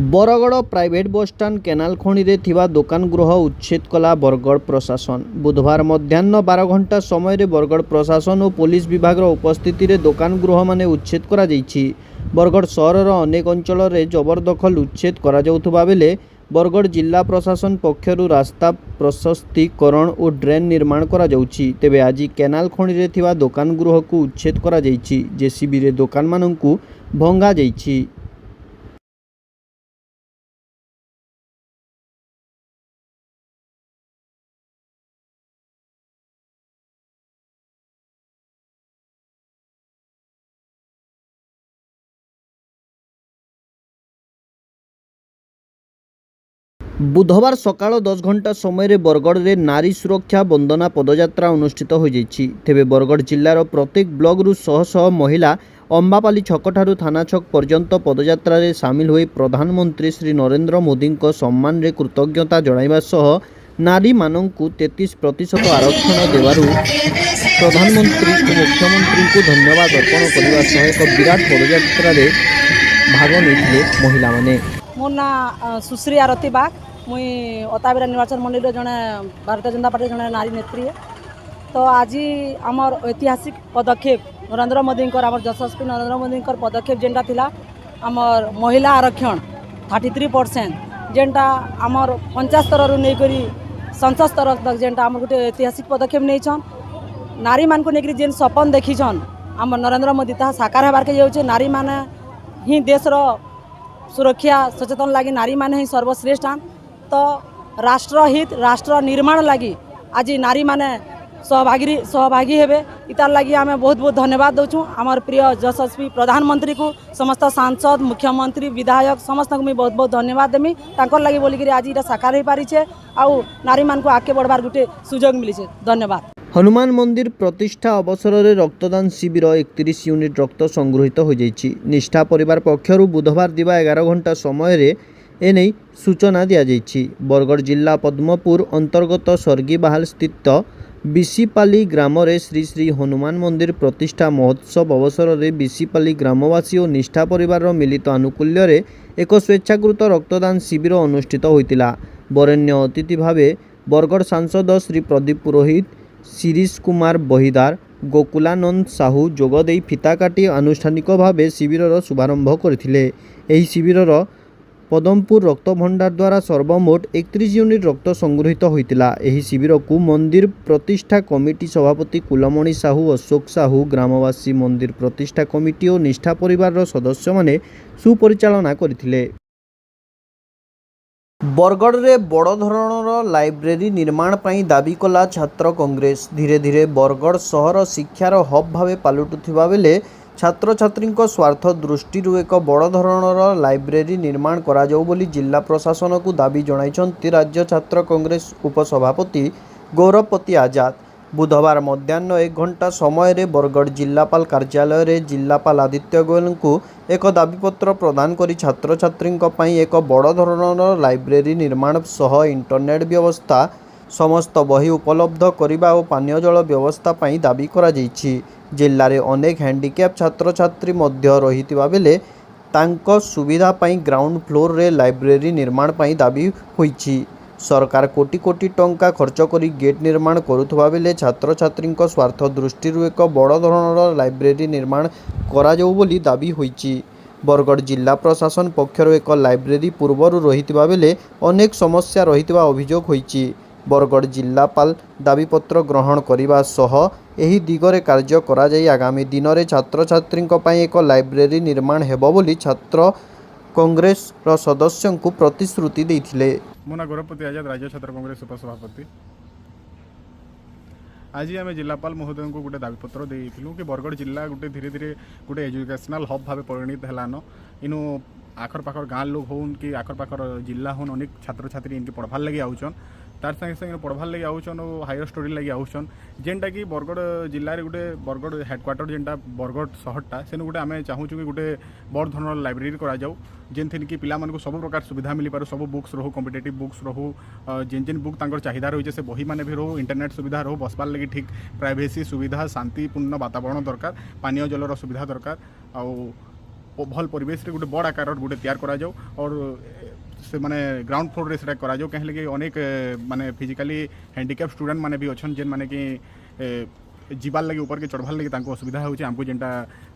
Bargarh private bus stand canal खणी रे थिबा दुकान गृह उच्छेद कला बरगड़ प्रशासन। बुधवार मध्याह्न 12 घंटा समय रे बरगड़ प्रशासन और पुलिस विभाग उपस्थिति रे दुकान गृह माने उच्छेद करा जायछि। बरगड़ सहर अनेक अंचल रे जबरदखल उच्छेद करा जाउथबा बेले बरगड़ जिला प्रशासन पक्षरु रास्ता प्रशस्तीकरण और ड्रेन निर्माण करा जाउछि। तेबे आज केनाल खणी रे थिबा दुकान गृह को उच्छेद करा जायछि। जेसीबी रे दुकान मानंकु भंगा जायछि। बुधवार सकाळ 10 घंटा समय बरगड़ रे नारी सुरक्षा वंदना पदयात्रा अनुष्ठित हो जाइछि। तेबे बरगड़ जिल्लार प्रत्येक ब्लॉक रु शह शह महिला अंबापाली छक ठारू थाना छक पर्यंत पदयात्रा रे सामिल होई प्रधानमंत्री श्री नरेंद्र मोदी सम्मान रे कृतज्ञता जणाइबा सह नारी मानंकु 33% आरक्षण देवारु प्रधानमंत्री और मुख्यमंत्री को धन्यवाद अर्पण करने सह एक विराट पदयात्रा रे भाग लेथिले महिला माने। मो ना सुश्री आरती बाग, मुई अताबिरा निर्वाचन मंडल जड़े भारतीय जनता पार्टी जड़े नारी नेत्री है। तो आज आमर ऐतिहासिक पदक्षेप नरेंद्र मोदी आमर यशस्वी नरेंद्र मोदी पदक्षेप जेनटा थिला आमर महिला आरक्षण 33% जेनटा आमर पंचायत स्तर नहीं संसद स्तर तक जेनटा आमर गोटे ऐतिहासिक पदक्षेप नहीं नारी मान को लेकर जेन सपन देखीछन आम नरेंद्र मोदी ता साकार होबार के जाऊे। नारी माने ही देशर सुरक्षा सचेतन लगी नारी माने ही सर्वश्रेष्ठ। तो राष्ट्र हित राष्ट्र निर्माण लगी आज नारी माने सहभागी हेबे। इतार लगी आम बहुत बहुत धन्यवाद दौचु आमर प्रिय यशस्वी प्रधानमंत्री को, समस्त सांसद मुख्यमंत्री विधायक समस्त को बहुत बहुत धन्यवाद देमी तांकर लगी बोलिक आज इटा साकार हो पारी छे आउ नारी मान को आगे बढ़वार गोटे सुजोग मिली छे। धन्यवाद। हनुमान मंदिर प्रतिष्ठा अवसर में रक्तदान शिविर 31 यूनिट रक्त संगृहित हो जाइछि। निष्ठा परिवार पक्षरु बुधवार दिवा 11 घंटा समय रे एने सूचना दिया जाइछि। बरगड़ जिला पद्मपुर अंतर्गत सर्गी बाहाल स्थित बिसीपाली ग्राम रे श्री श्री हनुमान मंदिर प्रतिष्ठा महोत्सव अवसर में बिसीपाली ग्रामवासी और निष्ठा परिवार मिलित आनुकूल्य रे एक स्वेच्छाकृत रक्तदान शिविर अनुष्ठित होइतिला। बरेण्य अतिथि भावे बरगड़ सांसद श्री प्रदीप पुरोहित, शिरीष कुमार बहिदार, गोकुलानंद साहू जोगदे फिता काटी आनुष्ठानिक भावे शिविर शुभारंभ करथिले। एही शिविर पदमपुर रक्त भंडार द्वारा सर्वमोट 31 यूनिट रक्त संगृहित होइतिला। एही शिविर को मंदिर प्रतिष्ठा कमिटी सभापति कुलमणि साहू, अशोक साहू, ग्रामवासी मंदिर प्रतिष्ठा कमिटी और निष्ठा परिवार सदस्य माने सुपरिचालना करथिले। बरगड़ रे बड़ धरणर लाइब्रेरी निर्माण पई दाबी कला छात्र कांग्रेस। धीरे धीरे बरगड़ सहर शिक्षार हब भावे पालुटुथिबा बेले छात्र छात्री स्वार्थ दृष्टि एक बड़ धरणर लाइब्रेरी निर्माण करा जाऊ बोली जिला प्रशासन को दाबी जणाइछन्ति राज्य छात्र कांग्रेस उपसभापति गौरवपति आजाद। बुधवार मध्याह्न 1 घंटा समय रे बरगड़ जिलापाल कार्यालय रे जिलापाल आदित्य गोयल को एक दाबीपत्र प्रदान करी छात्र छात्री एक बड़ धरणर लाइब्रेरी निर्माण सह इंटरनेट व्यवस्था समस्त बही उपलब्ध करने और पानीय जल व्यवस्था पई दाबी करा जाइछि। जिल्ला रे अनेक हैंडिकैप छात्र छात्री मध्य रहितिबा बेले तांको सुविधा पई ग्राउंड फ्लोर रे लाइब्रेरी निर्माण पई दाबी होइछि। सरकार कोटी कोटी टंका खर्च करी गेट निर्माण करुथबा बेले छात्र छात्री स्वार्थ दृष्टि एक बड़ धरणर लाइब्रेरी निर्माण करा जाऊ बोली दाबी होइछि। बरगड़ जिला प्रशासन पक्षर एक लाइब्रेरी पूर्वर रहितिबा बेले अनेक समस्या रहितिबा अभियोग होइछि। बरगड़ जिलापाल दाबीपत्र ग्रहण करने सह एही दिगरे कार्य करा जाई आगामी दिन में छात्र छात्री एक लाइब्रेरी निर्माण हेबो बोली छात्र कांग्रेस सदस्यों को प्रतिश्रुति देथिले। मो ना गौरवपति आजाद, राज्य छात्र कांग्रेस उपसभापति। आज आम जिलापाल महोदय को गोटे दाबीपत्र देइथिलु कि बरगड़ जिला गोटे धीरे धीरे गोटे एजुकेशनल हब भाव परिणत हेलान। इनु आखर पाखर गाँव लोग होन कि आखर पाखर जिला होन अनेक छात्र छात्री इनके पढ़वार लगे आउछन, तार संगे संगे पढ़वार लगे आउछन और हायर स्टडी लगे आउछन। जेनटा कि बरगड़ जिले में गोटे बरगड़ हेडक्वार्टर जेनटा बरगड़ सहरटा सेन गोटे आम चाहूँ कि गोटे बड़ धरण लाइब्रेरी करा जाऊ जेन थी कि पिला मानक सब प्रकार सुविधा मिल पार, सब बुक्स रहू, कॉम्पिटेटिव बुक्स रहू, जेन जेन बुक तांकर चाहिदा रही से बही माने भी रहू, इंटरनेट सुविधा रहू, बसबार लगी ठीक प्राइवेसी सुविधा, शांतिपूर्ण वातावरण दरकार, पानीय जलर सुविधा दरकार, आउ भल परिवेश रे गोटे बड़ आकार गोटे तैयार करा जाऊ और से माने ग्राउंड फ्लोर रे सेटा करा जाऊ कहीं कि अनेक माने फिजिकली हैंडिकैप स्टूडेंट माने भी अच्छन जेन माने कि जीवार लगे ऊपर के चढ़वार लगे तांको असुविधा होची हमको जेनटा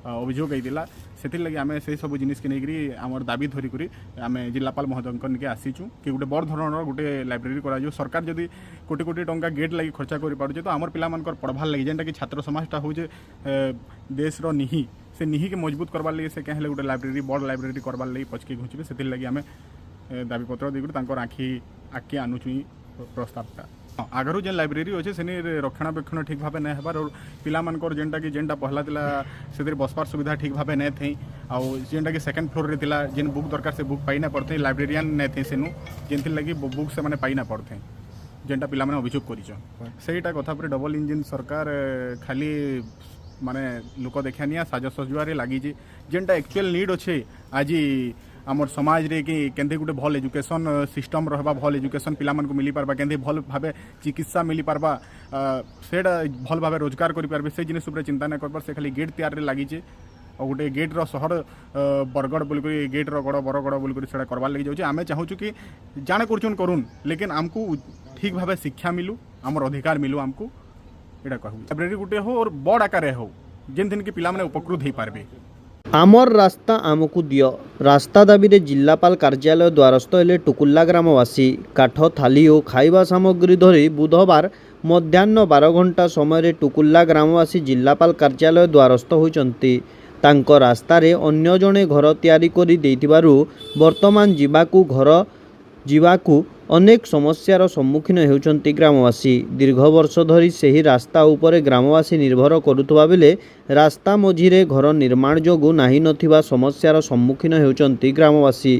अभियोग होइतिला सेतिर लगे आमे से सब जिनिस के नेकरी हमर दाबी धरि करी आमे जिल्लापाल महोदयन के आसीचु कि गोटे बड़ धरणर गोटे लाइब्रेरी करा जो सरकार जदि कोटी कोटी टंका गेट लगी खर्चा करि पारुजे तो हमर पिला मानकर पढ़वार लगे जेनटा कि छात्र समाजटा होजे देश रो निही से निही के मजबूत करवार लगे से कहेले गोटे लाइब्रेरी बड़ लाइब्रेरी करवार लगे पचके घुचबे सेतिर लगे आमे दाबी पत्र देकर तांकर आखि आनुछु प्रस्तावटा आगरू जेन लाइब्रेरी अच्छे से रक्षणाबेक्षण ठीक भाव नहीं हेबार और पिलामानकर जेनटा कि जेनटा पहला थिला से बसबार सुविधा ठीक भाव नहीं थी आउ जेनटा कि सेकेंड फ्लोर रे थिला जेन बुक दरकार से बुक पाई ना पड़ते लाइब्रेरियन नहीं थे सेनु जेन लगी बुक से मैंने पाई ना पड़ते जेनटा पिला माने अभियोग करिछन सेटा कथा पर डबल इंजिन सरकार खाली माने लोक देखानिया साज सजुआरे लगी जेनटा एक्चुअल नीड अच्छे आज आमर समाज रे कि केंदे गुटे भल एजुकेशन सिस्टम रहबा भल एजुकेशन पिला मन को मिली पारबा केंदे भल भाबे चिकित्सा मिली पारबा सेडा भल भाबे रोजगार करि पारबे से जिनिस ऊपर चिंता न करबार से खाली गेट तैयार रे लागि जे और गोटे गेट रो शहर बरगड़ बोल करी गेट रो गड़ बरगड़ बोल करी सेडा करबार लागि जाउची आमे चाहूछु कि जाने करचुन करून लेकिन हमको ठीक भाबे शिक्षा मिलू हमर अधिकार मिलू हमको एडा कहू लाइब्रेरी गुटे हो और बड़ आकार हो जेन दिन के पिला माने उपकृत हो पारबे आमर रास्ता आमको दियो रास्ता दाबी रे जिल्लापाल कार्यालय द्वारस्थ हेले टुकुल्ला ग्रामवासी काठ थाली और खाइबा सामग्री धरी बुधवार मध्याह्न 12 घंटा समय टुकुल्ला ग्रामवासी जिल्लापाल कार्यालय द्वारस्थ होइचंती तांको रास्ता रे अन्य जणे घर तैयारी करी देइतिबारु वर्तमान जीवाकू अनेक समस्यार सम्मुखीन हेउचंती ग्रामवासी दीर्घ वर्ष धरी सही रास्ता उपरे ग्रामवासी निर्भर करुवा बेले रास्ता मझिरे घर निर्माण जोगु नाही नथिबा समस्यार सम्मुखीन हेउचंती ग्रामवासी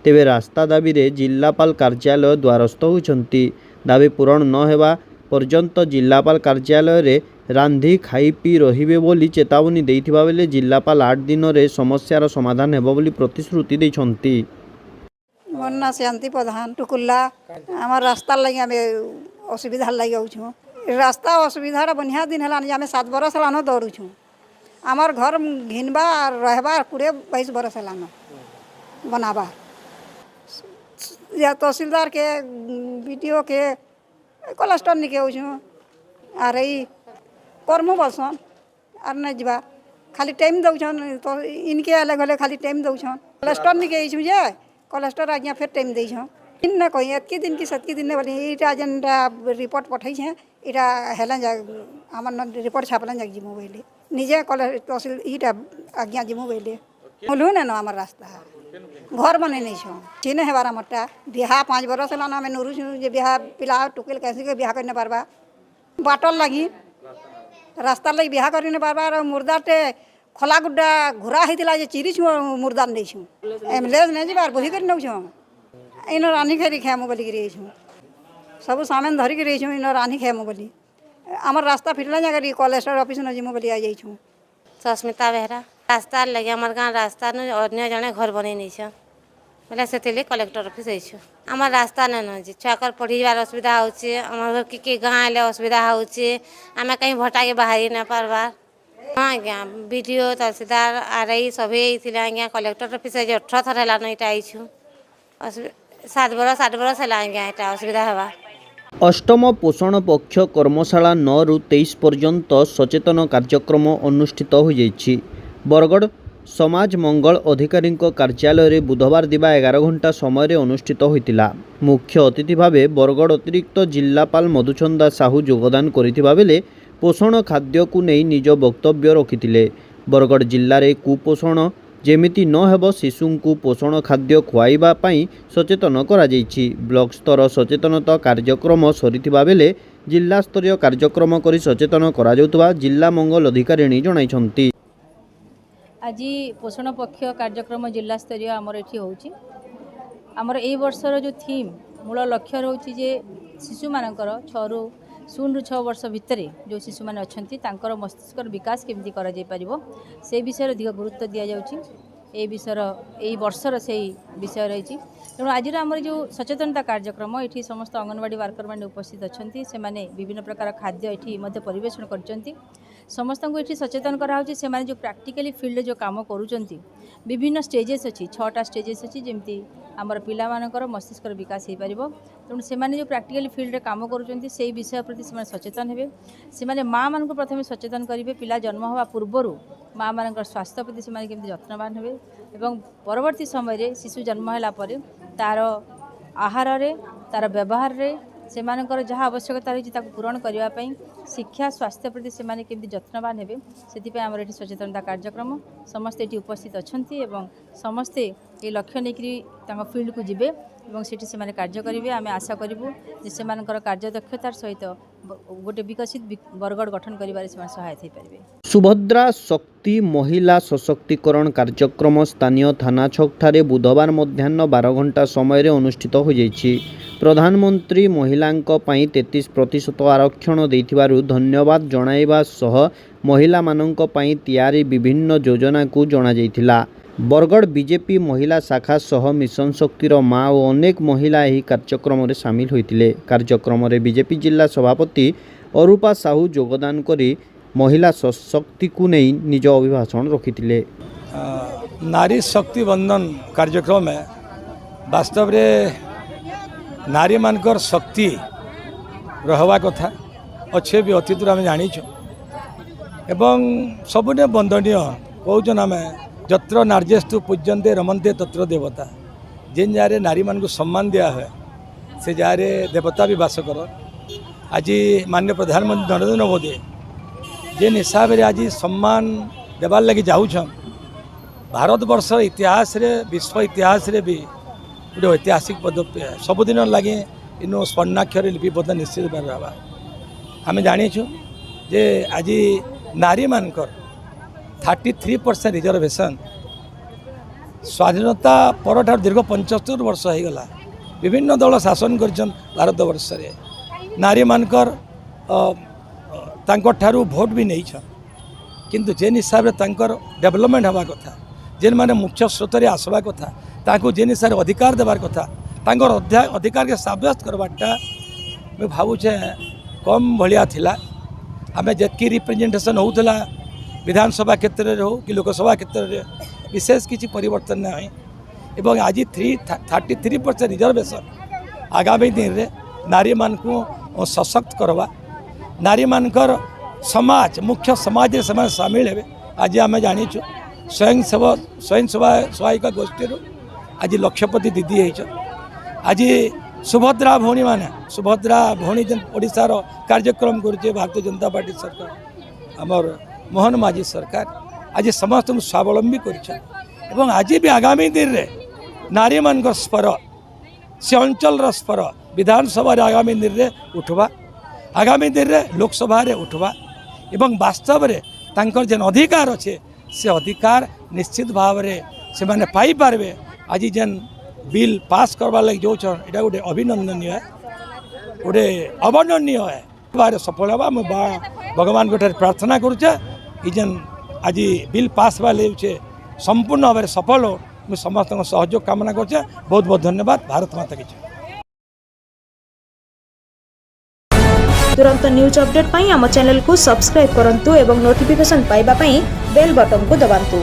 तेबे रास्ता दाबी रे जिल्लापाल कार्यालय द्वारस्थ होइचंती दाबी पूरण न हेबा पर्यंत जिल्लापाल कार्यालय रे रांधी खाई पी रहिबे बोली चेतावनी देइथिबा बेले जिल्लापाल 8 दिन रे समस्यार समाधान हेबो बोली प्रतिश्रुति दैछंती। मन्ना शांति प्रधान टुकुल्ला आमार रास्ता लगे आम असुविधा लगे आऊँ रास्ता असुविधा बढ़िया दिन है आम 7 बरस हेलान दौड़ूँ आमार घर घिनबा रहबा 20-22 बरस हेलान बनाबा या तहसीलदार के बीडीओ के कलेक्टर निके आऊँ आर कर्मू बसन आर नहीं जा खाली टाइम दौन तो इनके अलग गले खाली टाइम दौन कलेक्टर निके जे कलेक्टर आज्ञा फिर टाइम दे इन न कहीं एतकी दिन की सतकी दिन बोली यहाँ जेनटा रिपोर्ट पठाई इटा हेलन जा आम रिपोर्ट छापलन जा जीमु बोले निजे तहसील इटा आज्ञा जीमु बोले बोलू न आम रास्ता घर बने नहीं छो चिन्ह हेबार आमरटा बिहा 5 बरस हेलान आम नुरू जे बिहा पिला टुकेल कैसे के बिहा करने पारबा बाटल लगी रास्ता लगी बिहा करने पारबा मुर्दाटे खोला गुड्डा घुरा होता है चिरी छु मुर्दा नहीं छु एम्बुलेंस नहीं जीवार बोही कर नौ इन रानी खेरी खेमु बोलिक रही सब सामान धरिक रही इन रानी खेमु बोली आमर रास्ता फिटला जगह कलेक्टर ऑफिस न जीमु बोली आई जाइछु। सस्मिता बेहरा रास्ता लगे आमर गाँव रास्ता अन्य जने घर बन नहीं बोले से कलेक्टर ऑफिस आईछु आम रास्ता नहीं छुआकर पढ़ार असुविधा होमर कि गाँव असुविधा होमें कहीं भटा के बाहरी न पार्बार हाँ आज्ञा बीडीओ तहसीलदार आरआई सभी आज्ञा कलेक्टर ऑफिस 18 थर है यहाँ आईछु 7 बरस है आज्ञा यहाँ असुविधा हवा। अष्टम पोषण पक्ष कर्मशाला 9 रु 23 पर्यंत सचेतन कार्यक्रम अनुष्ठित हो जाइछि। बरगड़ समाज मंगल अधिकारी कार्यालय रे बुधवार दिबा 11 घंटा समय अनुष्ठित होइतिला। मुख्य अतिथि भावे बरगड़ अतिरिक्त जिल्लापाल मधुचंदा साहू योगदान करिथिबा बेले पोषण खाद्य को नहीं निज वक्तव्य रखिथिले। बरगड़ जिल्ला रे कुपोषण जेमिति न हेब शिशु को पोषण खाद्य खुआइबा पई सचेतन करा जाइछि। ब्लॉक स्तर सचेतनता कार्यक्रम सरिथिबा बेले जिल्ला स्तरीय कार्यक्रम करी सचेतन करा जाउतबा जिल्ला मंगल अधिकारी जणाइछंती। आज पोषण पक्ष कार्यक्रम जिला स्तरीय आमर एठी होउछि। आमर ए वर्षर जो थीम मूल लक्ष्य रोची जे शिशु मानकर 6 रु 6 वर्ष भितर जो शिशु मैंने अच्छा मस्तिष्क विकास केमती करा जाय परिबो से विषय अधिक गुरुत्व दि जाउछि। ए विषय यही वर्षर से विषय रही तेणु आज आम जो सचेतनता कार्यक्रम ये समस्त अंगनवाड़ी वर्कर मैंने उपस्थित अच्छा से माने विभिन्न प्रकार खाद्य ये परिवेषण करछंती समस्त को ये सचेतन कराऊँच से जो प्राक्टिकली फील्ड जो काम करूँ विभिन्न स्टेजेस अच्छी 6टा स्टेजेस अच्छी जमती आमर पिलामानकर मस्तिष्कर विकास हो पार तेणु से जो प्राक्टिकली फील्ड काम करुँच से विषय प्रति से सचेतन हे से माँ मान प्रथम सचेतन करेंगे पिला जन्म हवा पूर्वर माँ मान स्वास्थ्य प्रति से केमती जत्नवान हे और परवर्ती समय शिशु जन्म है तार आहार तार व्यवहार से जहाँ आवश्यकता रही पूरण करने शिक्षा स्वास्थ्य प्रति से केमती जत्नवान हे से आमर ये सचेतनता कार्यक्रम समस्ते ये उपस्थित अच्छा समस्ते ये लक्ष्य नहीं फील्ड को जीवे और से कार्य करेंगे आम आशा करूँ से कार्यदक्षतार सहित गोटे विकसित बरगढ़ गठन कर सहायता हो पारे। सुभद्रा शक्ति महिला सशक्तिकरण कार्यक्रम स्थानीय थाना छक ठारे बुधवार मध्याह्न 12 घंटा समय अनुष्ठित हो जाइछि। प्रधानमंत्री महिलांक पई 33% आरक्षण देइथिबारु धन्यवाद जणाइबा सह महिला मानंक पई तैयारी विभिन्न योजना को जणा जाइथिला। बरगढ़ बीजेपी महिला शाखा सह मिशन शक्तिर माँ और अनेक महिला यह कार्यक्रम में सामिल होइतिले। कार्यक्रम में बीजेपी जिला सभापति अरूपा साहू योगदान करी महिला सशक्ति को नहीं निज अभिभाषण रखिथिले। नारी शक्ति बंधन कार्यक्रम में वास्तव रे नारी मानकर शक्ति रहवा कथा अच्छे भी अतीत आम जानीचु एवं सबुने बंधनीय कौन आम जत्र नार्यस्तु पूज्यन्ते रमन्ते तत्र देवता जेन जारे नारी मान को सम्मान दिया हुए से जारे देवता भी वास कर। आज माननीय प्रधानमंत्री नरेंद्र मोदी जेन हिसाब से आज सम्मान देवार लगी जाऊन भारत वर्ष इतिहास रे विश्व इतिहास रे भी गोटे ऐतिहासिक पदक्षेप है। सबुदिन लगे इन स्वर्णाक्षर लिपिबद्ध निश्चित भाव रहा। आम जानीचु जे आज नारी मानकर 33% रिजर्वेशन स्वाधीनता पर दीर्घ 75 वर्ष हो गला विभिन्न दल शासन कर भारत वर्ष रे नारी मानकर ठारू भोट भी नहीं किंतु जेन हिसाब से डेवलपमेंट हवा कथा जेन माने मुख्य स्रोत आसवा कथा ताकू जेन हिसाब से अधिकार देवार कथा अधिकार के सब्यस्त करवाटा मैं भावुचे कम भलिया थिला। आमे जेतकी रिप्रेजेंटेशन होउतला विधानसभा क्षेत्र में हो कि लोकसभा क्षेत्र में विशेष किसी परिवर्तन नहीं एवं आज 33% रिजर्वेशन आगामी दिन में नारी मान को सशक्त करवा नारी मानकर समाज मुख्य समाज से सामिल हे। आज आम जानीचु स्वयं सहायिका गोष्ठी आज लक्षपति दीदी है। आज सुभद्रा भौणी माने सुभद्रा भौणी जेन ओडिशार कार्यक्रम करुचे भारतीय जनता पार्टी सरकार आमर मोहन माझी सरकार आज समस्त स्वावलंबी कर आज भी आगामी दिन में नारी मान स्वर से अंचल स्वर विधानसभा आगामी दिन में उठवा आगामी दिन में लोकसभा उठवा एवं वास्तव में जेन अधिकार अच्छे से अधिकार निश्चित भाव से माने पाई पारबे। आज जेन बिल पास करवा लगे जो यहाँ गोटे अभिनंदनीय है गोटे अवर्णनीय है बारे सफल हवा मुझे भगवान को प्रार्थना करुचे जेन आज बिल पास वाले संपूर्ण भाव सफल हो मुझे समस्त सहयोग कामना करुचे। बहुत बहुत धन्यवाद। भारत माता की जय। तुरंत न्यूज अपडेट पाई आम चैनल को सब्सक्राइब करंतु एवं नोटिफिकेशन पाइबा पाई बेल बटन को दबांतु।